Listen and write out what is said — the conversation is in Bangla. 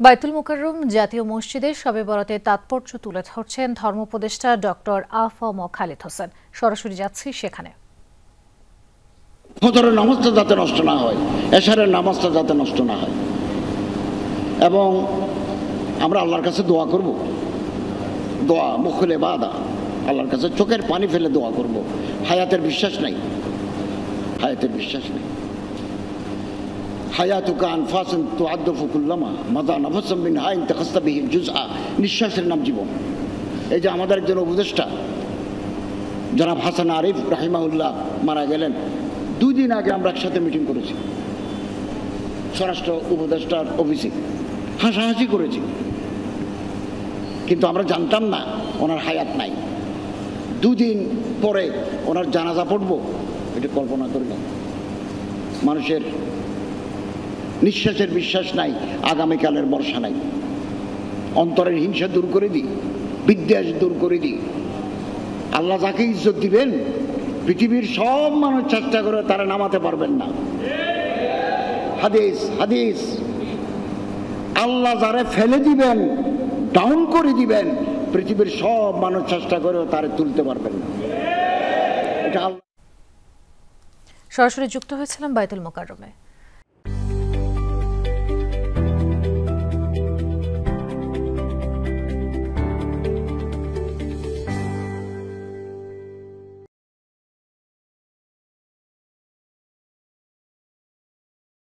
বায়তুল মোকাররম জাতীয় মসজিদে শবে বরাতের তাৎপর্য তুলে ধরছেন ধর্মোপদেষ্টা ডক্টর আ.ফ.ম. খালিদ হোসেন। সরাসরি যাচ্ছি সেখানে। ফজরের নামাজটা যাতে নষ্ট না হয়, এশারের নামাজটা যাতে নষ্ট না হয়, এবং আমরা আল্লাহর কাছে দোয়া করব। দোয়া মুখলে বাদা, আল্লাহর কাছে চোখের পানি ফেলে দোয়া করব। হায়াতের বিশ্বাস নাই, হায়াতের বিশ্বাস নেই। হায়াতুকা আনফাসুন তুআদ্দু কুল্লামা মাযা নাফাসুম মিনহা ইনতাখাসতা বিহি জুজআ। নিঃশ্বাসের নাম জীবন। এই যে আমাদের একজন উপদেষ্টা জনাব হাসান আরিফ রাহিমাহুল্লাহ মারা গেলেন, 2 দিন আগে আমরা একসাথে মিটিং করেছি স্বরাষ্ট্র উপদেষ্টার অফিসে, হাসাহাসি করেছি, কিন্তু আমরা জানতাম না ওনার হায়াত নাই। 2 দিন পরে ওনার জানাজা পড়বো, এটা কল্পনা করি না। মানুষের নিঃশ্বাসের বিশ্বাস নাই, আগামীকালের ভরসা নাই। অন্তরের হিংসা দূর করে দিই, বিদ্বেষ দূর করে দিই। আল্লাহ যাকে ইজ্জত দিবেন, পৃথিবীর সব মানুষ চেষ্টা করে তারা নামাতে পারবেন না। হাদিস হাদিস, আল্লাহ যারে ফেলে দিবেন, ডাউন করে দিবেন, পৃথিবীর সব মানুষ চেষ্টা করে তারে তুলতে পারবেন না। এটা সরাসরি যুক্ত হয়েছিলাম বায়তুল মোকাররমে।